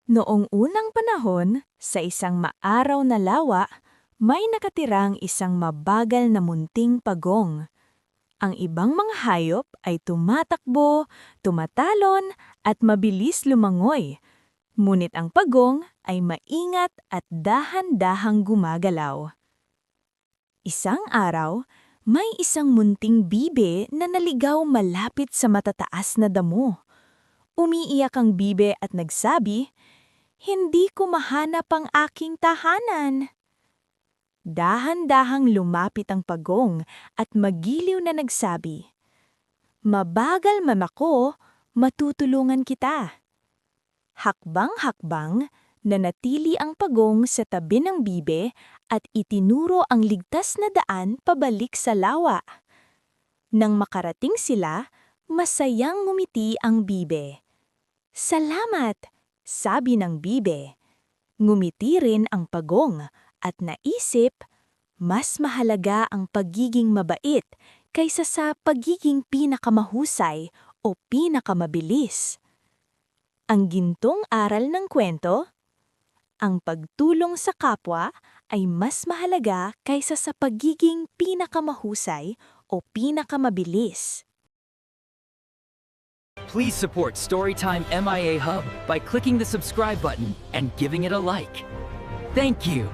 Noong unang panahon, sa isang maaraw na lawa, may nakatirang isang mabagal na munting pagong. Ang ibang mga hayop ay tumatakbo, tumatalon at mabilis lumangoy. Ngunit ang pagong ay maingat at dahan-dahang gumagalaw. Isang araw, may isang munting bibe na naligaw malapit sa matataas na damo. Umiiyak ang bibe at nagsabi, "Hindi ko mahanap ang aking tahanan." Dahan-dahang lumapit ang pagong at magiliw na nagsabi, "Mabagal man ako, matutulungan kita." Hakbang-hakbang, nanatili ang pagong sa tabi ng bibe at itinuro ang ligtas na daan pabalik sa lawa. Nang makarating sila, masayang ngumiti ang bibe. "Salamat," sabi ng bibe. Ngumiti rin ang pagong at naisip, mas mahalaga ang pagiging mabait kaysa sa pagiging pinakamahusay o pinakamabilis. Ang gintong aral ng kwento, ang pagtulong sa kapwa ay mas mahalaga kaysa sa pagiging pinakamahusay o pinakamabilis. Please support Storytime MIA Hub by clicking the subscribe button and giving it a like. Thank you.